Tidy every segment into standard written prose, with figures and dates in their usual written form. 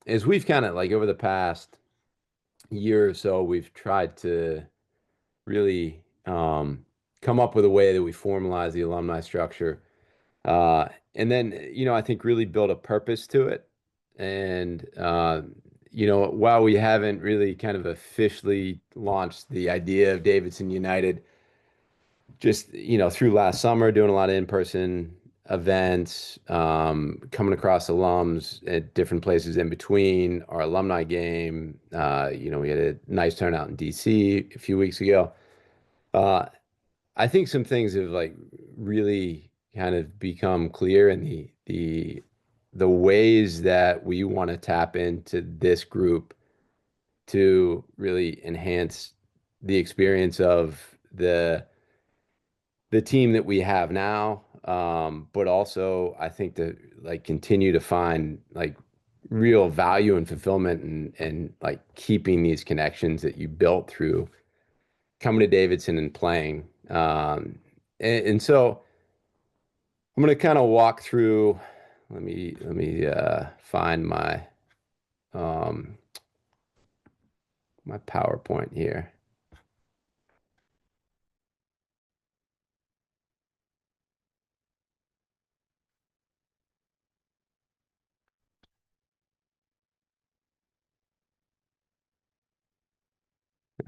is we've kind of like over the past year or so, we've tried to really come up with a way that we formalize the alumni structure. And then, I think really build a purpose to it. And, while we haven't really kind of officially launched the idea of Davidson United, just, through last summer, doing a lot of in-person events, coming across alums at different places in between our alumni game. We had a nice turnout in DC a few weeks ago. Uh, I think some things have like really kind of become clear in the ways that we want to tap into this group to really enhance the experience of the team that we have now. But also I think to like continue to find like real value and fulfillment and like keeping these connections that you built through coming to Davidson and playing. And so I'm going to kind of walk through. Let me find um, my PowerPoint here.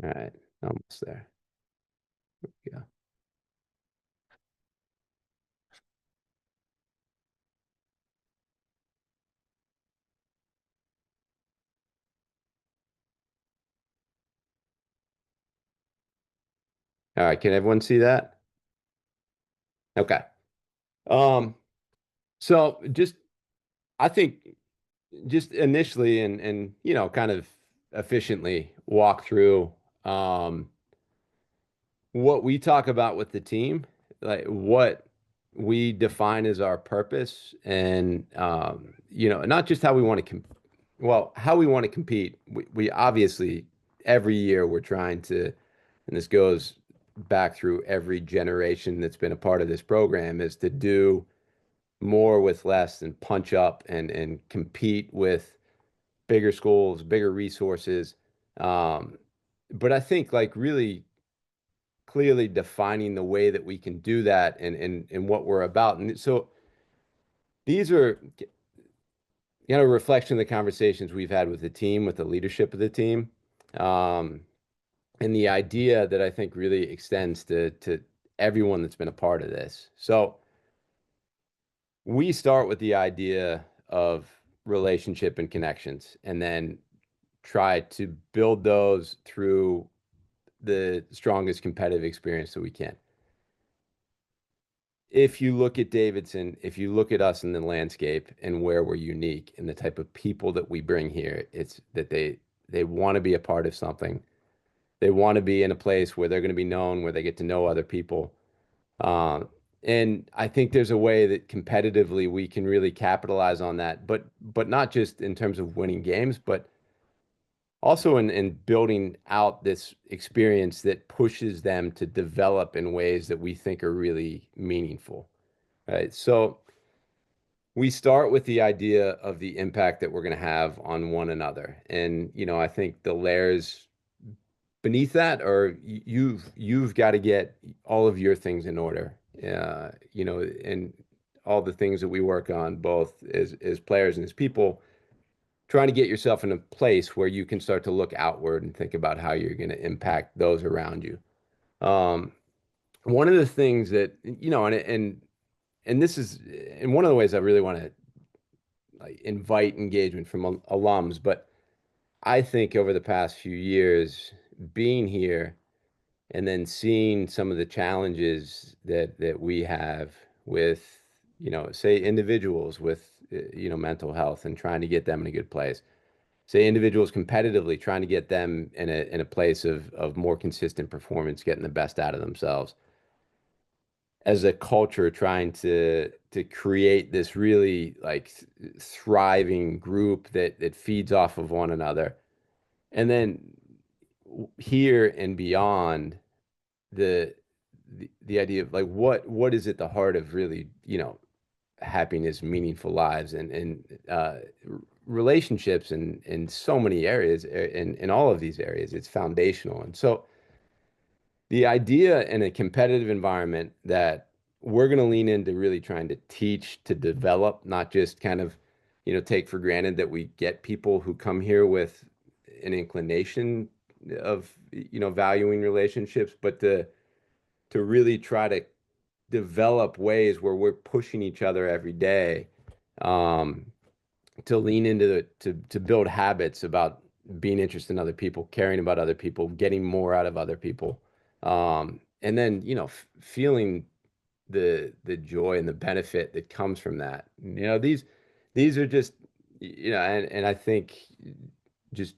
All right, almost there. Yeah. All right, can everyone see that? Okay. Um, so just I think just initially and kind of efficiently walk through um what we talk about with the team, like what we define as our purpose, and not just how we want to how we want to compete. We obviously every year we're trying to, and this goes back through every generation that's been a part of this program, is to do more with less and punch up and compete with bigger schools, bigger resources. Um, but I think like really clearly defining the way that we can do that and what we're about. And so these are a reflection of the conversations we've had with the team, with the leadership of the team, um, and the idea that I think really extends to everyone that's been a part of this. So we start with the idea of relationship and connections, and then try to build those through the strongest competitive experience that we can. If you look at Davidson, if you look at us in the landscape and where we're unique and the type of people that we bring here, it's that they want to be a part of something. They want to be in a place where they're going to be known, where they get to know other people. Um, and I think there's a way that competitively we can really capitalize on that, but not just in terms of winning games, but also in building out this experience that pushes them to develop in ways that we think are really meaningful. Right. So we start with the idea of the impact that we're going to have on one another. And, I think the layers beneath that are you've got to get all of your things in order. And all the things that we work on, both as players and as people, trying to get yourself in a place where you can start to look outward and think about how you're going to impact those around you. Um, One of the things that, and this is, and one of the ways I really want to like invite engagement from alums, but I think over the past few years, being here and then seeing some of the challenges that we have with, say individuals with, mental health and trying to get them in a good place. Say individuals competitively trying to get them in a place of more consistent performance, getting the best out of themselves. As a culture trying to create this really like thriving group that feeds off of one another. And then here and beyond the the idea of like what is at the heart of really, happiness, meaningful lives, and relationships in so many areas, in all of these areas, it's foundational. And so the idea in a competitive environment that we're going to lean into really trying to teach to develop, not just kind of, take for granted that we get people who come here with an inclination of, valuing relationships, but to really try to develop ways where we're pushing each other every day, um, to lean into to build habits about being interested in other people, caring about other people, getting more out of other people, and then feeling the joy and the benefit that comes from that. These are just and I think just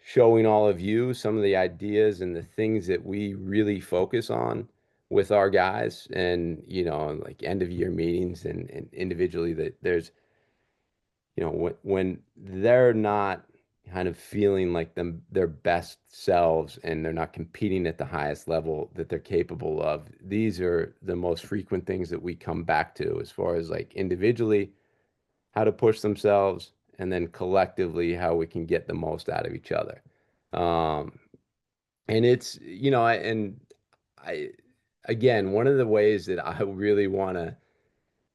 showing all of you some of the ideas and the things that we really focus on with our guys, and like end of year meetings, and individually, that there's when they're not kind of feeling like their best selves, and they're not competing at the highest level that they're capable of, these are the most frequent things that we come back to, as far as like individually how to push themselves, and then collectively how we can get the most out of each other. Um, and it's, I, again, one of the ways that I really want to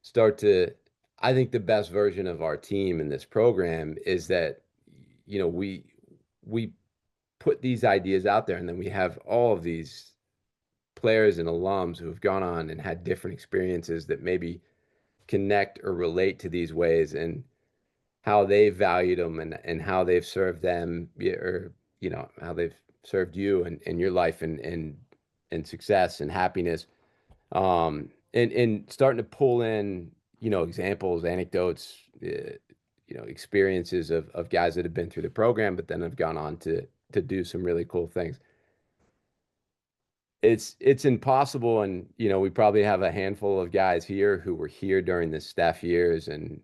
start to, I think the best version of our team in this program is that, we put these ideas out there, and then we have all of these players and alums who have gone on and had different experiences that maybe connect or relate to these ways, and how they've valued them, and how they've served them, or how they've served you and your life, and success and happiness, and starting to pull in examples, anecdotes, experiences of guys that have been through the program but then have gone on to do some really cool things. It's impossible, and we probably have a handful of guys here who were here during the staff years, and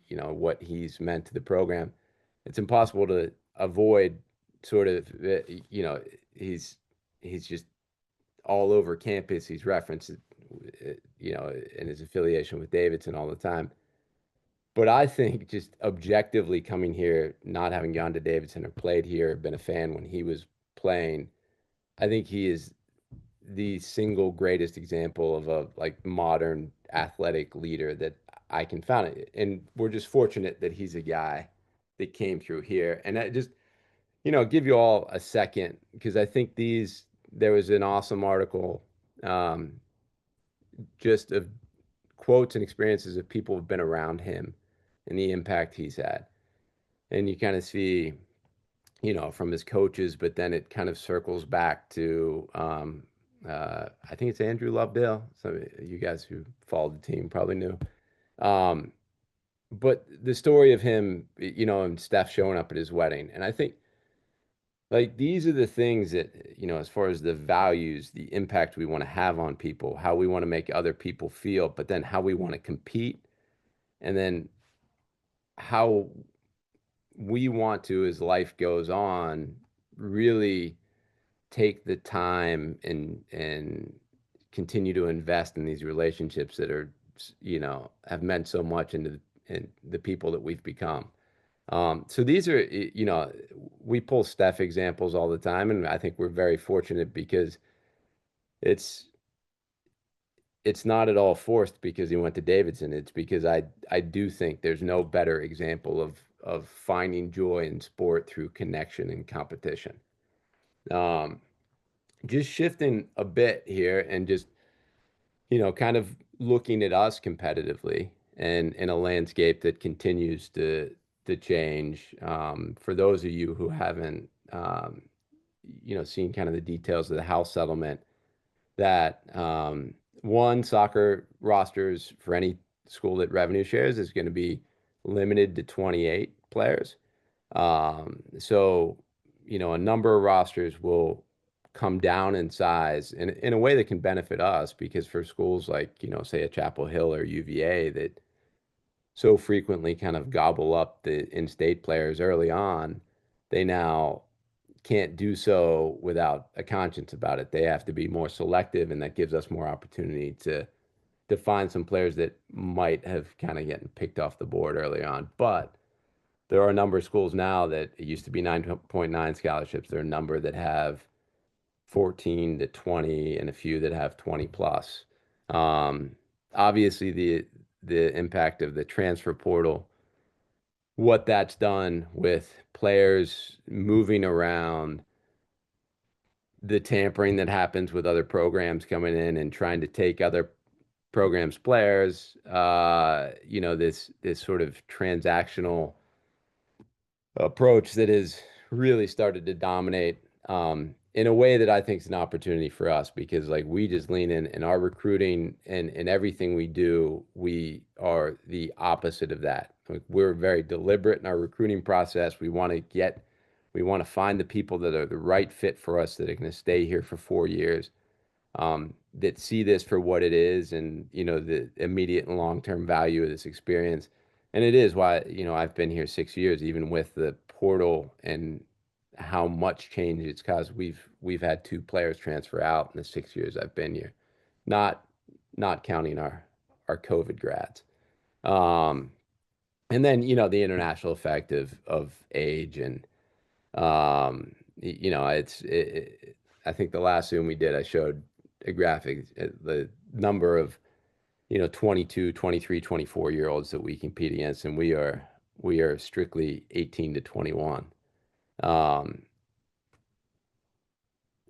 what he's meant to the program. It's impossible to avoid sort of, he's just all over campus. He's referenced, in his affiliation with Davidson all the time. But I think just objectively coming here, not having gone to Davidson or played here, been a fan when he was playing, I think he is the single greatest example of a like modern athletic leader that I can find. And we're just fortunate that he's a guy that came through here. And I just, give you all a second, because I think there was an awesome article, um, just of quotes and experiences of people who've been around him and the impact he's had. And you kind of see, from his coaches, but then it kind of circles back to, I think it's Andrew Lovedale. So you guys who followed the team probably knew. Um, but the story of him, and Steph showing up at his wedding. And I think like these are the things that, as far as the values, the impact we want to have on people, how we want to make other people feel, but then how we want to compete, and then how we want to, as life goes on, really take the time and continue to invest in these relationships that are, have meant so much into in the people that we've become. So these are, we pull Steph examples all the time, and I think we're very fortunate because it's it's not at all forced because he went to Davidson. It's because I do think there's no better example of finding joy in sport through connection and competition. Um, just shifting a bit here, and just, kind of looking at us competitively, and in a landscape that continues to change. For those of you who haven't, seen kind of the details of the House settlement, that, one, soccer rosters for any school that revenue shares is going to be limited to 28 players. So, a number of rosters will come down in size in a way that can benefit us, because for schools like, say a Chapel Hill or UVA that so frequently kind of gobble up the in-state players early on, they now can't do so without a conscience about it. They have to be more selective, and that gives us more opportunity to find some players that might have kind of getting picked off the board early on. But there are a number of schools now that it used to be 9.9 scholarships. There are a number that have 14 to 20 and a few that have 20 plus. Um, Obviously, the impact of the transfer portal, what that's done with players moving around, the tampering that happens with other programs coming in and trying to take other programs' players, this sort of transactional approach that has really started to dominate in a way that I think is an opportunity for us because like we just lean in our recruiting and everything we do, we are the opposite of that. Like we're very deliberate in our recruiting process. We want to find the people that are the right fit for us that are going to stay here for 4 years, that see this for what it is and, the immediate and long-term value of this experience. And it is why, I've been here 6 years, even with the portal and how much change it's caused. We've had two players transfer out in the 6 years I've been here, not not counting our COVID grads. Um, and then, the international effect of age and I think the last Zoom we did, I showed a graphic, the number of, 22, 23, 24-year-olds that we compete against, and we are strictly 18 to 21. Um,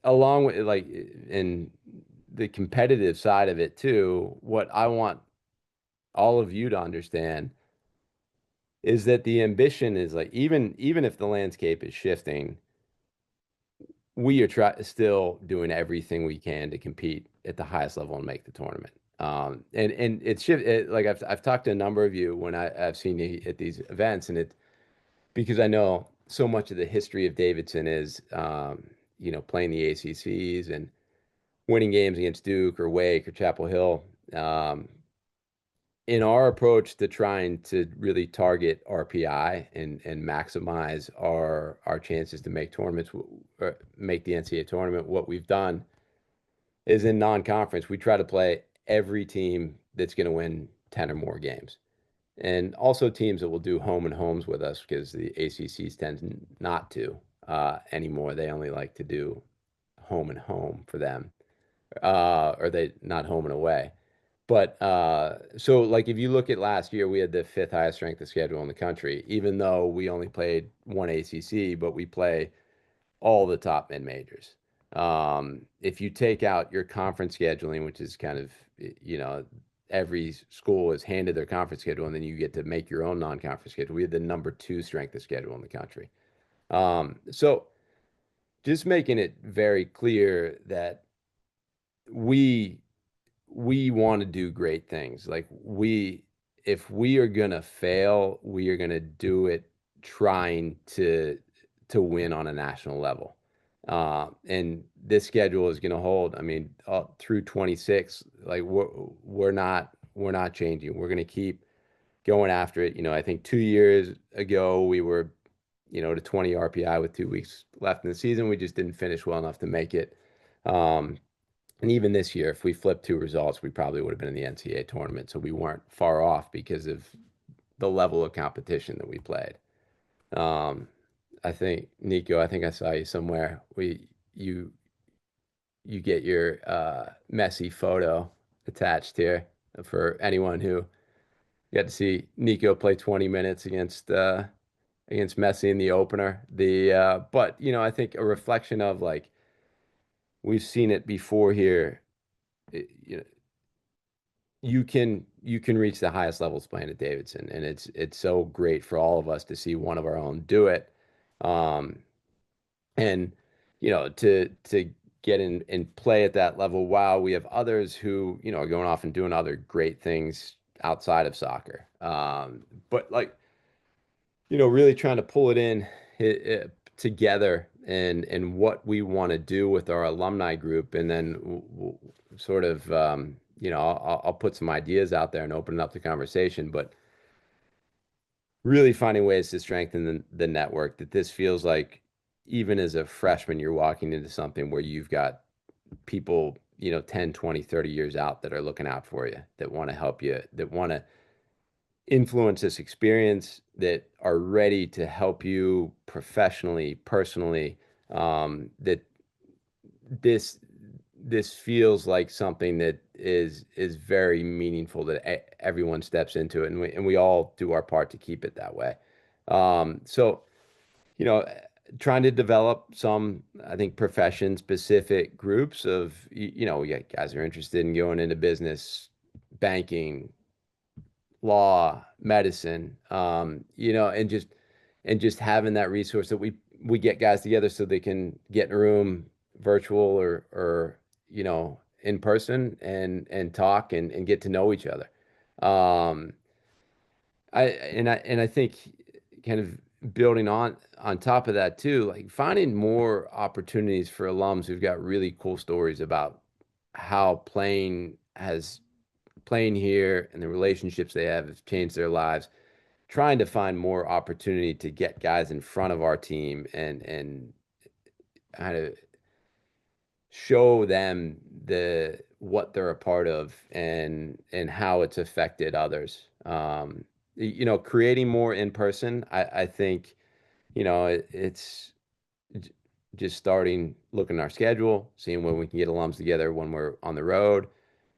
Along with like in the competitive side of it too, what I want all of you to understand is that the ambition is like even if the landscape is shifting, we are still doing everything we can to compete at the highest level and make the tournament. And like I've talked to a number of you when I've seen you at these events, and it because I know so much of the history of Davidson is playing the ACCs and winning games against Duke or Wake or Chapel Hill. In our approach to trying to really target RPI and maximize our chances to make tournaments, or make the NCAA tournament, what we've done is in non-conference, we try to play every team that's going to win 10 or more games. And also teams that will do home and homes with us because the ACCs tend not to anymore. They only like to do home and home for them, or they not home and away. But so like if you look at last year, we had the fifth highest strength of schedule in the country, even though we only played one ACC, but we play all the top mid majors. If you take out your conference scheduling, which is kind of, every school is handed their conference schedule, and then you get to make your own non-conference schedule. We had the number two strength of schedule in the country. So just making it very clear that we we want to do great things. Like if we are gonna fail, we are gonna do it trying to win on a national level. And this schedule is gonna hold. I mean, through 26. Like we're not changing. We're gonna keep going after it. I think 2 years ago we were, to 20 RPI with 2 weeks left in the season. We just didn't finish well enough to make it. Um, and even this year, if we flipped two results, we probably would have been in the NCAA tournament. So we weren't far off because of the level of competition that we played. Um, I think Nico, I think I saw you somewhere. You you get your messy photo attached here for anyone who got to see Nico play 20 minutes against Messi in the opener. But I think a reflection of like we've seen it before here. You know, you can reach the highest levels playing at Davidson, and it's so great for all of us to see one of our own do it, um, and to get in and play at that level while we have others who are going off and doing other great things outside of soccer. But like really trying to pull it in together and what we want to do with our alumni group, and then sort of I'll put some ideas out there and open up the conversation, but really finding ways to strengthen the network. That this feels like even as a freshman, you're walking into something where you've got people 10, 20, 30 years out that are looking out for you, that want to help you, that want to influence this experience, that are ready to help you professionally, personally, that this this feels like something that is very meaningful, that everyone steps into it, and we all do our part to keep it that way. So, you know, trying to develop some, I think, profession specific groups of, you guys are interested in going into business, banking, law, medicine, and just having that resource that we get guys together so they can get in a room, virtual or in person, and talk and get to know each other. Um, I think, kind of building on top of that too, like finding more opportunities for alums who've got really cool stories about how playing here and the relationships they have changed their lives, trying to find more opportunity to get guys in front of our team and kind of show them what they're a part of, and how it's affected others. Creating more in person, I think, it's just starting looking at our schedule, seeing when we can get alums together when we're on the road,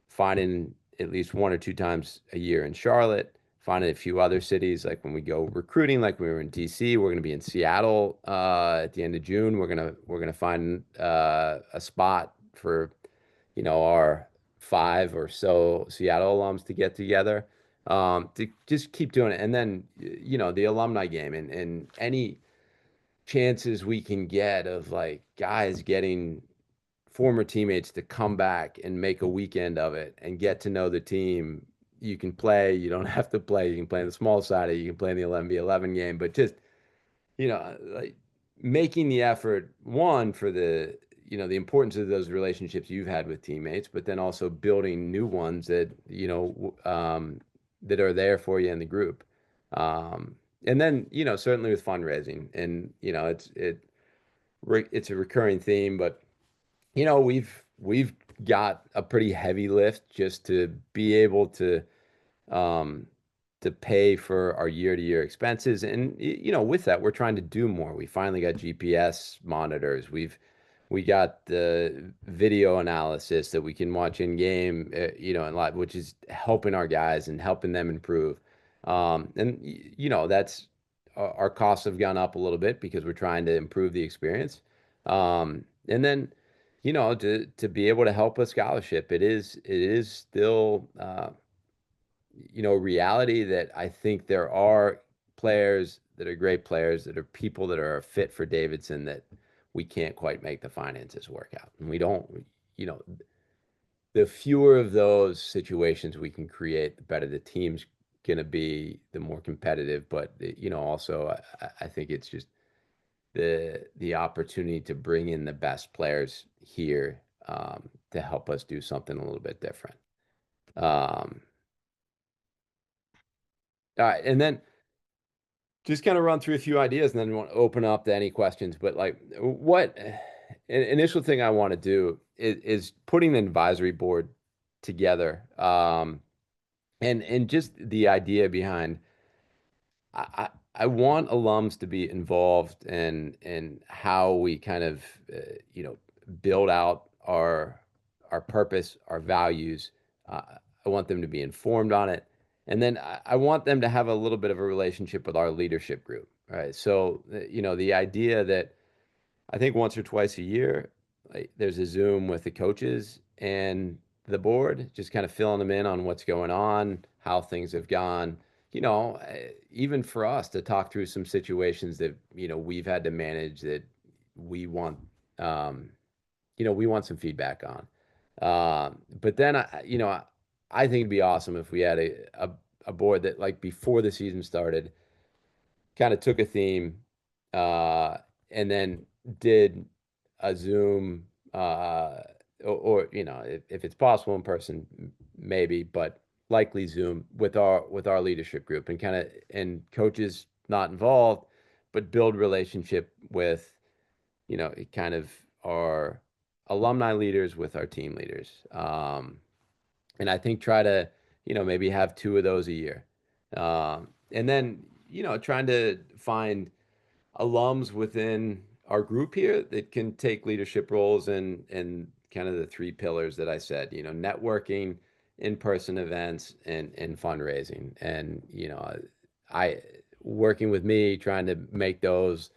finding at least one or two times a year in Charlotte, finding a few other cities. Like when we go recruiting, like we were in DC, we're going to be in Seattle at the end of June. We're gonna find a spot for our five or so Seattle alums to get together, to just keep doing it. And then the alumni game, and any chances we can get of like guys getting former teammates to come back and make a weekend of it and get to know the team. You can play, you don't have to play. You can play in the small side, you can play in the 11v11 game, but just, like making the effort, one, for the importance of those relationships you've had with teammates, but then also building new ones that, that are there for you in the group. And then, certainly with fundraising, and, it's a recurring theme, but we've got a pretty heavy lift just to be able um, to pay for our year-to-year expenses. And with that, we're trying to do more. We finally got GPS monitors. We got the video analysis that we can watch in game, and live, which is helping our guys and helping them improve. And that's our costs have gone up a little bit because we're trying to improve the experience. And then, to be able to help a scholarship, it is still reality that I think there are players that are great players, that are people that are a fit for Davidson, that we can't quite make the finances work out. And we don't, you know, the fewer of those situations we can create, the better the team's going to be, the more competitive. But, also, I think it's just the opportunity to bring in the best players here, to help us do something a little bit different. All right, and then just kind of run through a few ideas, and then we want to open up to any questions. But like, what initial thing I want to do is putting an advisory board together, and just the idea behind. I want alums to be involved in how we kind of build out our purpose, our values. I want them to be informed on it, and then I want them to have a little bit of a relationship with our leadership group, right? So the idea that I think once or twice a year, like, there's a Zoom with the coaches and the board, just kind of filling them in on what's going on, how things have gone. Even for us to talk through some situations that we've had to manage, that we want, we want some feedback on. But then I think it'd be awesome if we had a board that, like, before the season started, kind of took a theme, uh, and then did a Zoom, or if it's possible in person, maybe, but likely Zoom with our leadership group, and kind of, and coaches not involved, but build relationship with kind of our alumni leaders with our team leaders. And I think try to maybe have two of those a year. And then, trying to find alums within our group here that can take leadership roles in kind of the three pillars that I said, networking, in-person events, and fundraising. And, I working with me trying to make those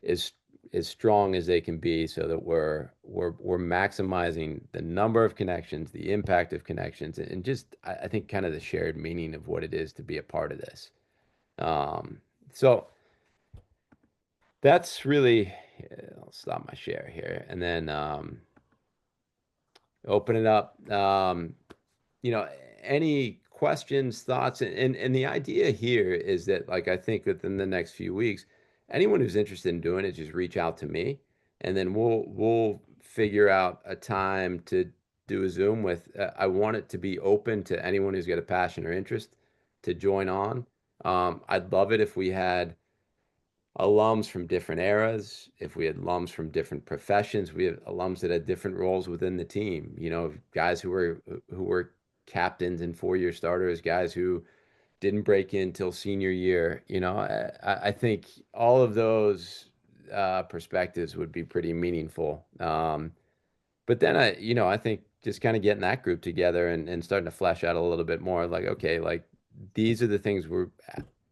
as as strong as they can be so that we're maximizing the number of connections, the impact of connections, and just I think kind of the shared meaning of what it is to be a part of this. Um, so that's really, I'll stop my share here and then open it up. You know, any questions, thoughts, and the idea here is that, like, I think within the next few weeks, anyone who's interested in doing it, just reach out to me, and then we'll figure out a time to do a Zoom with. I want it to be open to anyone who's got a passion or interest to join on. I'd love it if we had alums from different eras, if we had alums from different professions, we have alums that had different roles within the team, guys who were captains and 4-year starters, guys who didn't break in till senior year. I think all of those perspectives would be pretty meaningful. But then I think just kind of getting that group together and starting to flesh out a little bit more, like, okay, like these are the things we're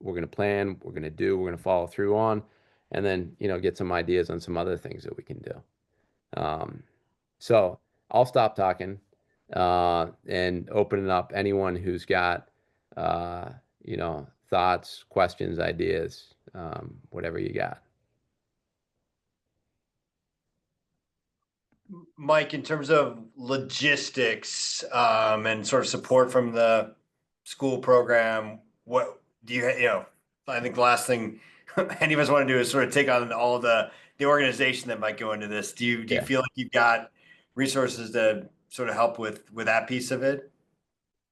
going to plan, we're going to do, we're going to follow through on, and then, get some ideas on some other things that we can do. Um, so I'll stop talking and open it up. Anyone who's got, thoughts, questions, ideas, whatever you got. Mike, in terms of logistics and sort of support from the school program, what do I think the last thing any of us want to do is sort of take on all the organization that might go into this. Do you Yeah. feel like you've got resources to sort of help with that piece of it?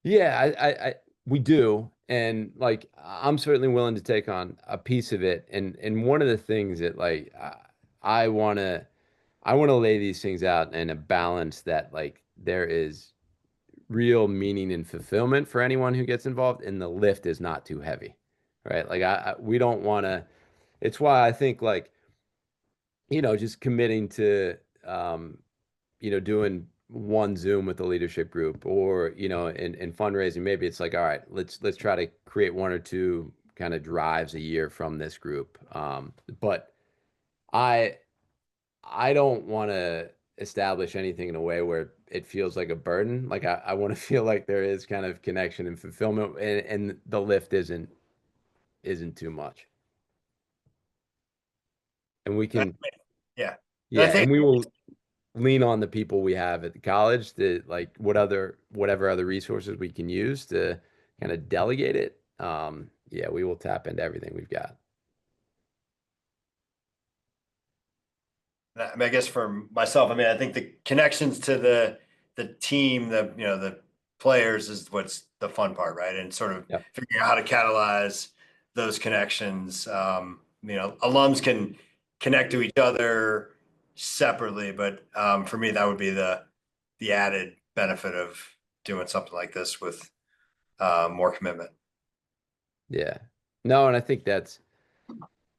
Yeah, we do, and like I'm certainly willing to take on a piece of it. And one of the things that, like, I want to lay these things out in a balance that, like, there is real meaning and fulfillment for anyone who gets involved, and the lift is not too heavy, right? Like, we don't want to. It's why I think, like, just committing to doing one Zoom with the leadership group, or in fundraising, maybe it's like, all right, let's try to create one or two kind of drives a year from this group. But I I don't want to establish anything in a way where it feels like a burden. Like, I want to feel like there is kind of connection and fulfillment, and the lift isn't too much. And we can, Yeah. And I yeah, think and we will lean on the people we have at the college to, like, whatever other resources we can use to kind of delegate it. Yeah, we will tap into everything we've got. I mean, I guess for myself, I mean, I think the connections to the team, the players is what's the fun part, right? And sort of Yep. figuring out how to catalyze those connections. Alums can connect to each other separately, but for me, that would be the added benefit of doing something like this with more commitment. Yeah. No, and I think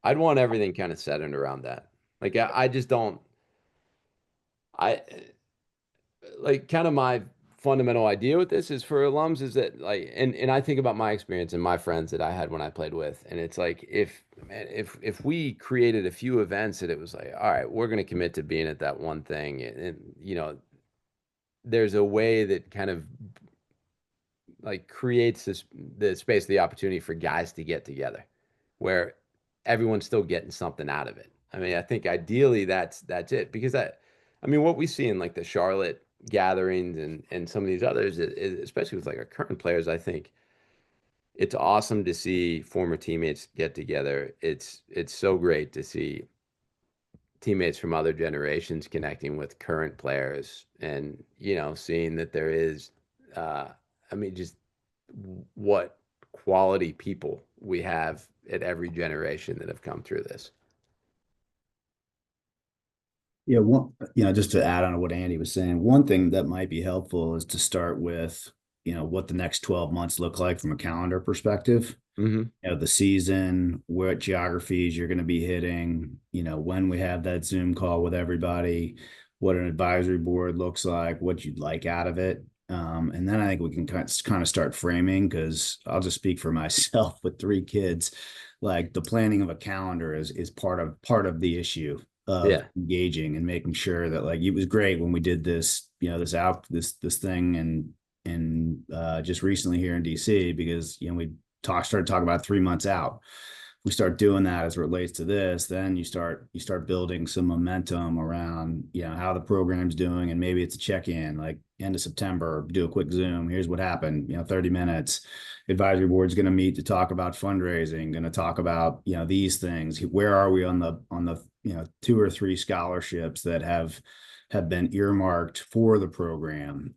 I'd want everything kind of centered around that. Like, I just don't, I like, kind of my fundamental idea with this is for alums is that, like, and I think about my experience and my friends that I had when I played with, and it's like, if man, if we created a few events that it was like, all right, we're going to commit to being at that one thing, and there's a way that kind of, like, creates the space, the opportunity for guys to get together where everyone's still getting something out of it. I mean, I think ideally that's it, because I mean, what we see in, like, the Charlotte gatherings and some of these others, especially with, like, our current players, I think it's awesome to see former teammates get together. It's so great to see teammates from other generations connecting with current players, and seeing that there is, uh I mean, just what quality people we have at every generation that have come through this. Yeah, just to add on to what Andy was saying, one thing that might be helpful is to start with, what the next 12 months look like from a calendar perspective. Hmm. The season, what geographies you're going to be hitting, when we have that Zoom call with everybody, what an advisory board looks like, what you'd like out of it. And then I think we can kind of start framing, because I'll just speak for myself with three kids. Like, the planning of a calendar is part of the issue of Yeah. engaging and making sure that, like, it was great when we did this, this thing and just recently here in DC, because we started talking about 3 months out. We start doing that as it relates to this, then you start building some momentum around how the program's doing, and maybe it's a check-in, like end of September, do a quick Zoom. Here's what happened, 30 minutes. Advisory board's going to meet to talk about fundraising, going to talk about these things. Where are we on the two or three scholarships that have been earmarked for the program,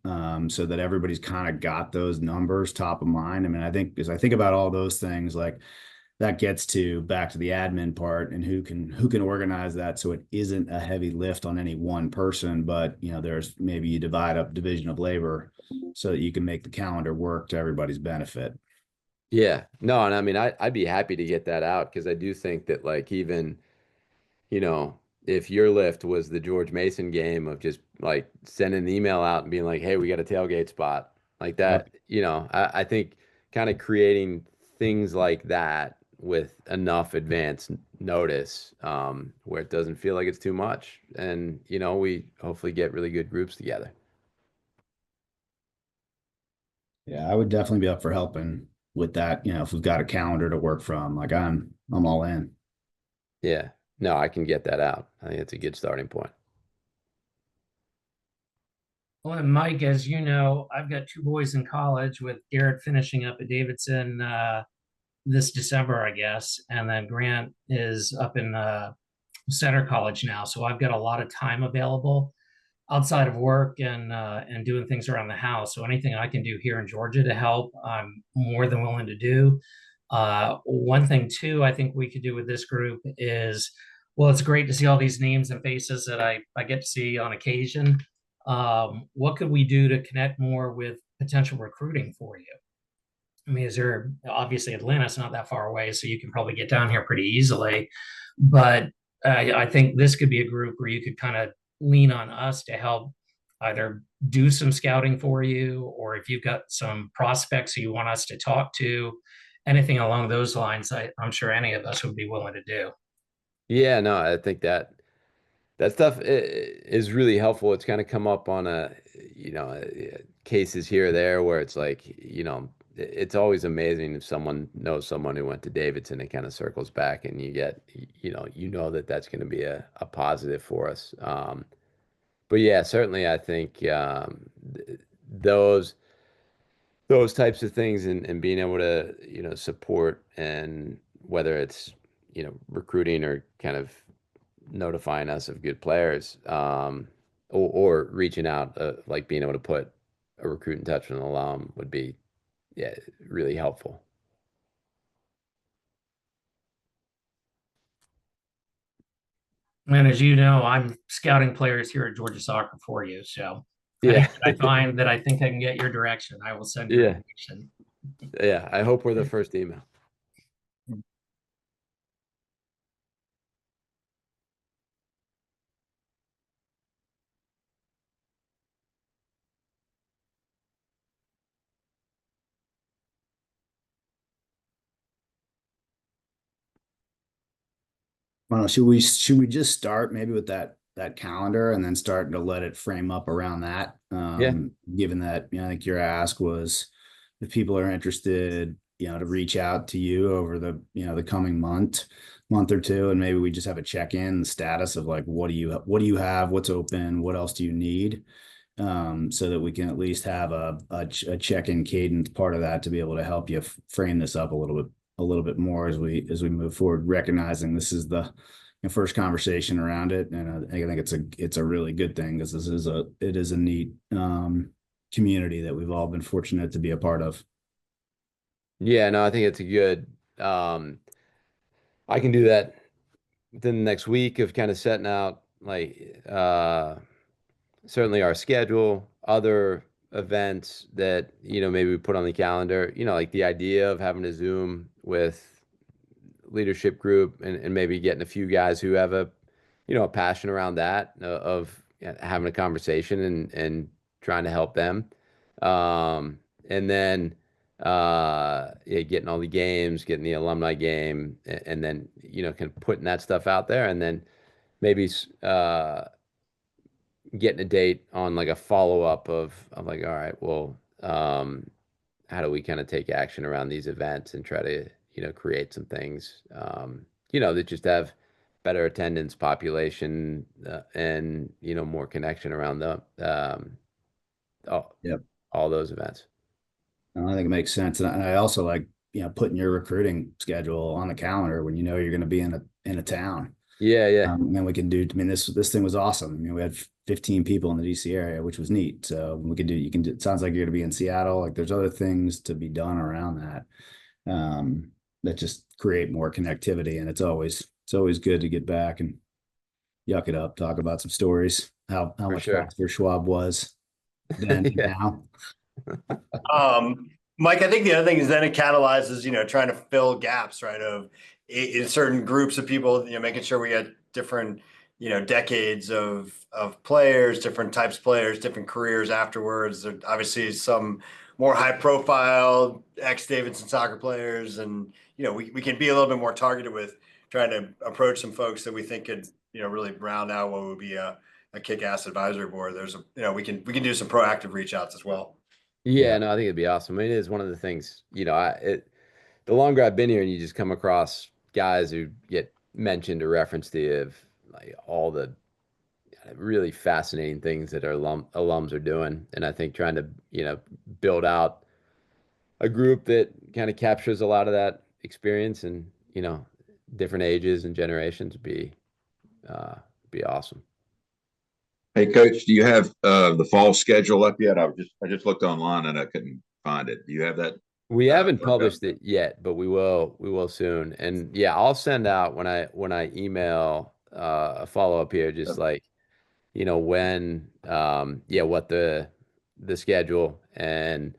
so that everybody's kind of got those numbers top of mind. I mean, I think as I think about all those things, like, that gets to back to the admin part, and who can organize that, so it isn't a heavy lift on any one person, but there's maybe you divide up division of labor so that you can make the calendar work to everybody's benefit. Yeah. No, and I mean, I'd be happy to get that out because I do think that, like, even, you know, if your lift was the George Mason game of just like sending an email out and being like, hey, we got a tailgate spot like Yep. that, I think kind of creating things like that with enough advance notice, where it doesn't feel like it's too much. And, we hopefully get really good groups together. Yeah, I would definitely be up for helping with that. If we've got a calendar to work from, like, I'm all in. Yeah. No, I can get that out. I think it's a good starting point. Well, and Mike, as you know, I've got two boys in college, with Garrett finishing up at Davidson this December, I guess, and then Grant is up in Center College now. So I've got a lot of time available outside of work and doing things around the house. So anything I can do here in Georgia to help, I'm more than willing to do. One thing too, I think we could do with this group is, well, it's great to see all these names and faces that I get to see on occasion. What could we do to connect more with potential recruiting for you? I mean, is there, obviously Atlanta's not that far away, so you can probably get down here pretty easily. But I think this could be a group where you could kind of lean on us to help either do some scouting for you, or if you've got some prospects you want us to talk to, anything along those lines, I'm sure any of us would be willing to do. Yeah, no, I think that stuff is really helpful. It's kind of come up on cases here or there where it's like, it's always amazing if someone knows someone who went to Davidson. It kind of circles back and you get, that that's going to be a positive for us. But yeah, certainly I think those those types of things and being able to, support, and whether it's, recruiting or kind of notifying us of good players, or reaching out, like being able to put a recruit in touch with an alum would be, yeah, really helpful. And as you know, I'm scouting players here at Georgia Soccer for you. So any Yeah. that I find that I think I can get your direction, I will send your Yeah. direction. Yeah. I hope we're the first email. I don't know, should we just start maybe with that calendar, and then start to let it frame up around that? Yeah. Given that, I think your ask was, if people are interested, to reach out to you over the coming month or two, and maybe we just have a check-in, the status of, like, what do you have, what's open, what else do you need? So that we can at least have a check-in cadence part of that, to be able to help you frame this up a little bit more as we move forward, recognizing this is the first conversation around it, and I think it's a really good thing, because it is a neat community that we've all been fortunate to be a part of. Yeah. No, I think it's a good, I can do that within the next week of kind of setting out, like, certainly our schedule, other events that, maybe we put on the calendar, like the idea of having a Zoom with leadership group and maybe getting a few guys who have a passion around that of having a conversation and trying to help them. And then yeah, getting all the games, getting the alumni game, and then, kind of putting that stuff out there, and then maybe getting a date on like a follow up of like, all right, well, how do we kind of take action around these events and try to, create some things, that just have better attendance population, and, more connection around all, Yep. all those events. I think it makes sense. And I also like, putting your recruiting schedule on the calendar when you know you're going to be in a town. Yeah, yeah, And then we can do, I mean, this thing was awesome. I mean, we had 15 people in the DC area, which was neat. So we can do, you can do, it sounds like you're going to be in Seattle. Like there's other things to be done around that, that just create more connectivity. And it's always good to get back and yuck it up, talk about some stories, how for much sure. faster Schwab was then and Yeah, now. Mike, I think the other thing is then it catalyzes, trying to fill gaps, right? Of in certain groups of people, making sure we get different, decades of players, different types of players, different careers afterwards. There obviously some more high profile ex-Davidson soccer players, and we can be a little bit more targeted with trying to approach some folks that we think could, really round out what would be a kick-ass advisory board. There's we can do some proactive reach outs as well. yeah, Yeah. no, I think it'd be awesome. I mean, it is one of the things, the longer I've been here and you just come across guys who get mentioned or referenced to you of like all the really fascinating things that our alums are doing. And I think trying to, build out a group that kind of captures a lot of that experience and, different ages and generations uh, be awesome. Hey, Coach, do you have the fall schedule up yet? I just looked online and I couldn't find it. Do you have that We haven't worked up? published it yet, but we will soon. And yeah, I'll send out when I email a follow up here, just like, when yeah, what the schedule, and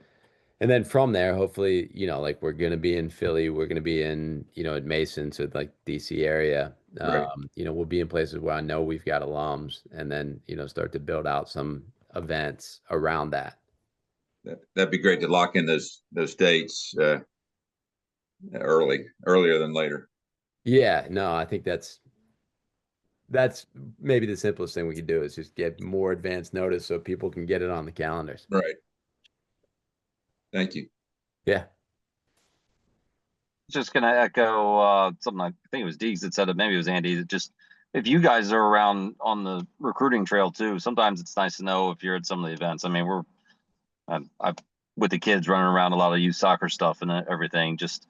then from there, hopefully, like we're gonna be in Philly, we're gonna be in, at Mason, so like DC area. Right. We'll be in places where I know we've got alums, and then, start to build out some events around that. That'd be great to lock in those dates earlier than later. Yeah, no, I think that's maybe the simplest thing we could do is just get more advance notice so people can get it on the calendars. Right. Thank you. Yeah. Just gonna echo something I think it was Deegs that said it, maybe it was Andy, that just if you guys are around on the recruiting trail too, sometimes it's nice to know if you're at some of the events. I mean, I've with the kids running around a lot of youth soccer stuff and everything, just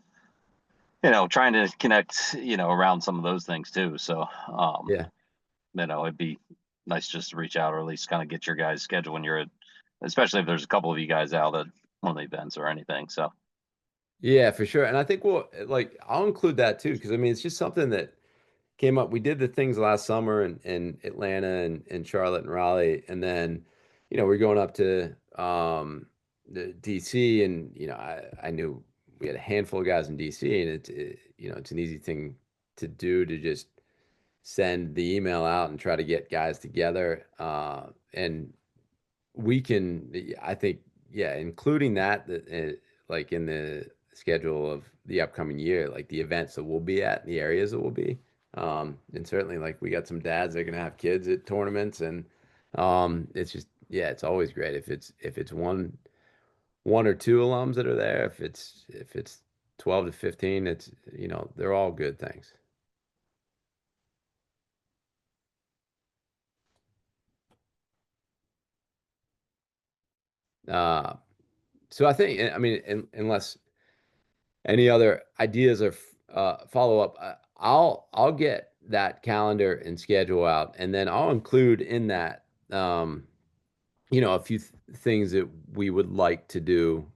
trying to connect, around some of those things too. So Yeah. it'd be nice just to reach out or at least kind of get your guys' schedule when you're at, especially if there's a couple of you guys out at one of the events or anything. So Yeah, for sure. And I think I'll include that too, because I mean, it's just something that came up. We did the things last summer in Atlanta and Charlotte and Raleigh. And then, we're going up to the DC, and, I knew we had a handful of guys in DC, and it's an easy thing to do to just send the email out and try to get guys together. And we can, I think, yeah, including that, like in the schedule of the upcoming year, like the events that we'll be at, the areas that we'll be. And certainly, like, we got some dads that are gonna have kids at tournaments, and it's just, yeah, it's always great if it's one or two alums that are there. If it's 12 to 15, it's, they're all good things. Uh, so I think, I mean, unless any other ideas or follow up, I'll get that calendar and schedule out, and then I'll include in that, a few things that we would like to do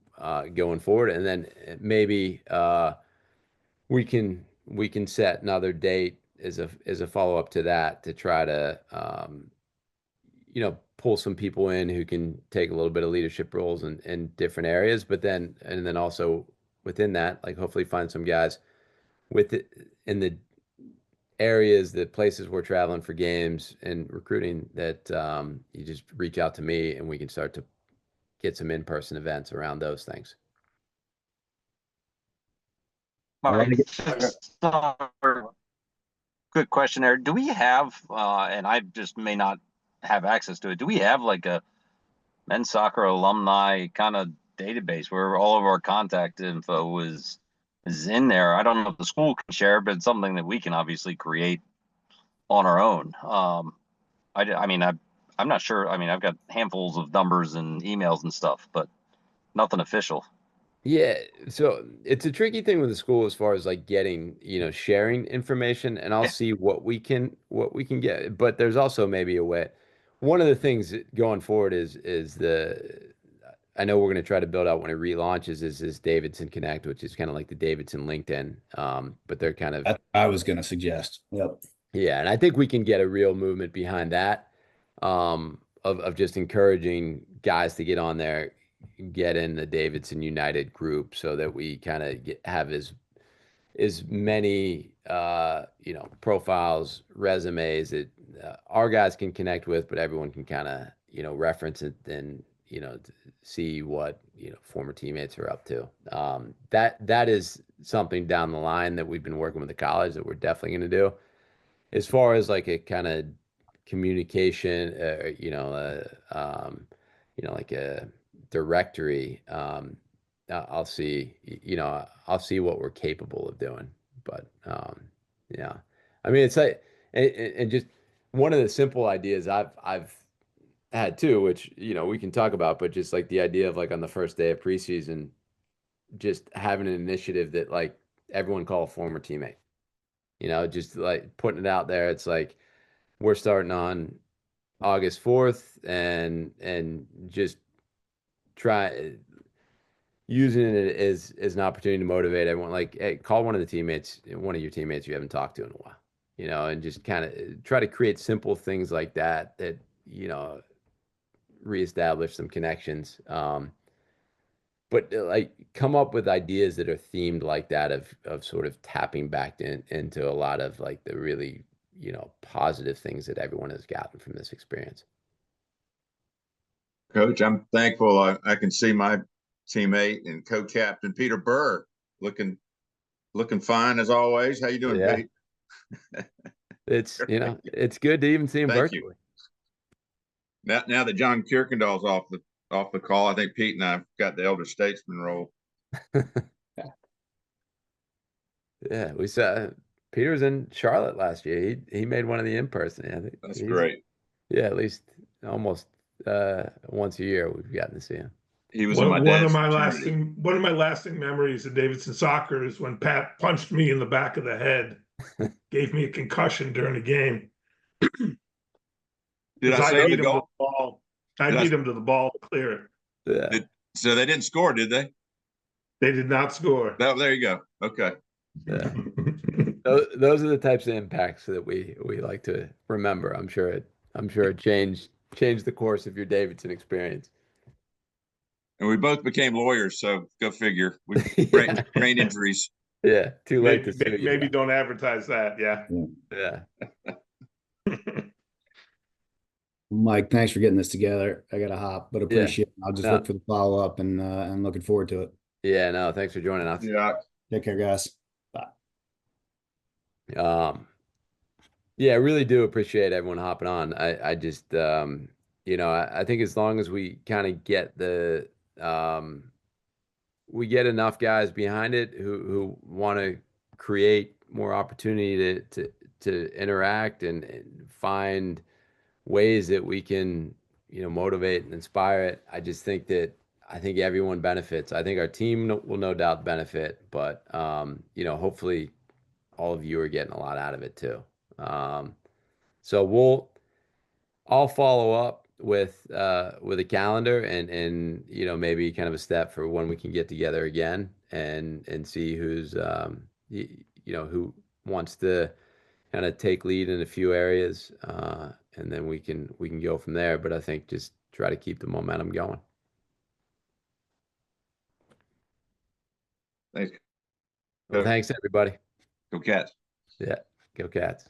going forward, and then maybe we can set another date as a follow up to that to try to pull some people in who can take a little bit of leadership roles in different areas, but then also within that, like hopefully find some guys with it in the areas, the places we're traveling for games and recruiting that you just reach out to me and we can start to get some in-person events around those things. Well, Mike, just quick question there. Do we have, and I just may not have access to it, do we have like a men's soccer alumni kind of database where all of our contact info is in there? I don't know if the school can share, but it's something that we can obviously create on our own. I'm not sure. I mean, I've got handfuls of numbers and emails and stuff, but nothing official. Yeah, so it's a tricky thing with the school as far as like getting, sharing information, and I'll Yeah. see what we can get. But there's also maybe a way. One of the things going forward is the I know we're going to try to build out when it relaunches is this Davidson Connect, which is kind of like the Davidson LinkedIn. But they're kind of I was going to suggest. Yep. yeah, and I think we can get a real movement behind that, of just encouraging guys to get on there, get in the Davidson United group, so that we kind of have as many profiles, resumes that our guys can connect with, but everyone can kind of reference it and see what former teammates are up to. That is something down the line that we've been working with the college that we're definitely going to do. As far as like a kind of communication, like a directory, I'll see, I'll see what we're capable of doing. But yeah, I mean, it's like, and just one of the simple ideas I've had too, which we can talk about, but just like the idea of like on the first day of preseason, just having an initiative that like everyone call a former teammate. Just like putting it out there. It's like we're starting on August 4th and just try using it as an opportunity to motivate everyone. Like, hey, call one of your teammates you haven't talked to in a while, and just kind of try to create simple things like that reestablish some connections. But like come up with ideas that are themed like that of sort of tapping back into a lot of like the really, positive things that everyone has gotten from this experience. Coach, I'm thankful I can see my teammate and co-captain Peter Burr looking fine as always. How you doing, Yeah. Pete? It's, it's good to even see him Thank you. virtually. Now that John Kirkendall's off the call, I think Pete and I've got the elder statesman role. Yeah, we saw Peter was in Charlotte last year. He made one of the in-person. I think That's great. Yeah, at least almost once a year we've gotten to see him. He was in my dad's fraternity. One of my lasting memories of Davidson soccer is when Pat punched me in the back of the head, gave me a concussion during the game. Did I say the goal? I beat him to the ball to clear it. Yeah. So they didn't score, did they? They did not score. Oh, there you go. Okay. Yeah. Those are the types of impacts that we like to remember. I'm sure it changed the course of your Davidson experience. And we both became lawyers, so go figure. We Yeah. brain injuries. Yeah, too late to sue you. Maybe don't advertise that. Yeah. Yeah. Mike, thanks for getting this together. I got to hop, but appreciate it. I'll just look for the follow up and looking forward to it. Yeah, no, thanks for joining us. Yeah. Take care, guys. Bye. Yeah, I really do appreciate everyone hopping on. I just I think as long as we kind of get we get enough guys behind it who want to create more opportunity to interact and find ways that we can motivate and inspire it. I just think I think everyone benefits. I think our team will no doubt benefit, but hopefully all of you are getting a lot out of it too. So I'll follow up with a calendar and maybe kind of a step for when we can get together again and see who's who wants to kind of take lead in a few areas and then we can go from there. But I think just try to keep the momentum going. Thanks. Well, thanks everybody. Go Cats. Yeah, go Cats.